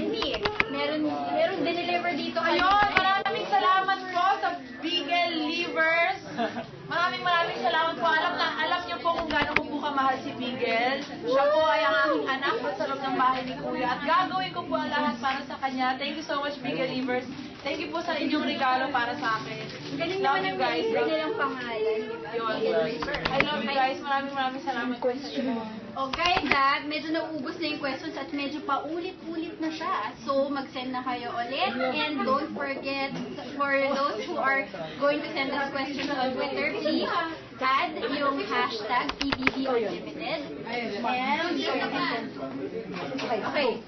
Wendy, meron dineliver dito. Ayun, maraming salamat po sa Beagle Livers. Maraming salamat po. Alam niyo po kung gaano ko po kamahal si Beagle. Siya po ay ang aking anak sa loob ng bahay ni Kuya. At gagawin ko po ang lahat para sa kanya. Thank you so much, Beagle Livers. Thank you po sa inyong regalo para sa akin. Galing naman ang guys. nilang pangalan, di ba? Yun. I love you guys. Maraming salamat. Okay, Dad, medyo naubos na yung questions at medyo paulit-ulit na siya. So, mag-send na kayo ulit. And don't forget, for those who are going to send us questions on Twitter, please add yung hashtag PBB Unlimited. And, okay,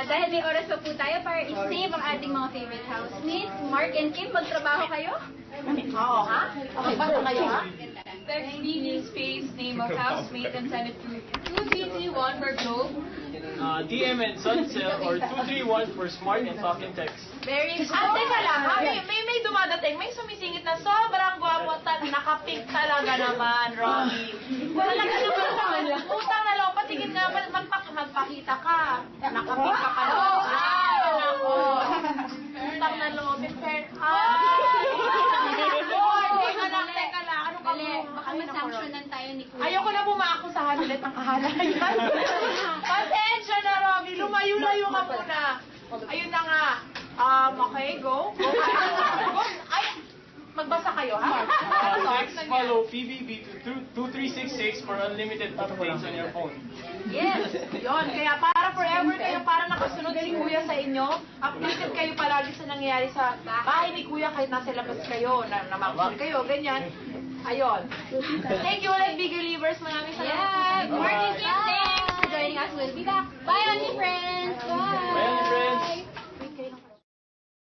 dahil may oras pa po tayo para i-save ang ating mga favorite housemates. Mark and Kim, magtrabaho kayo? Oo, ha? Okay, basta kayo, ha? Text BB space name of housemate and send it to 2331 for Globe. DM and Suncell or 231 for smart and talking text. Very good. Teka lang, ha? May dumadating, may sumisingit na sobrang gwapo at nakapink talaga naman, Robbie. Talaga naman, utang na loob, patingin nga, magpakita ka. Nakapink ka pa naman. Ay, nako. Utang na loob, in fair. Teka lang, ano ka mo? Baka masanctionan tayo ni Kuya. Ayoko na bumaakusahan ulit ng kahalayan. Pasensya na, Robbie. Lumayo-layo ka muna. Ayun na nga. Okay, go. Ay, magbasa kayo, ha? Text follow PBB to 2366 for unlimited updates on your phone. Yes, yun. Kaya para forever kayo, para nakasunod si Kuya sa inyo, updated kayo palagi sa nangyayari sa bahay ni Kuya kahit nasa labas kayo, namamakil kayo, ganyan. Ayun. Thank you ulit, Big Believers. Maraming salamat. Yeah, Mark and Kim, thanks for joining us. We'll be back. Bye, Only Friends!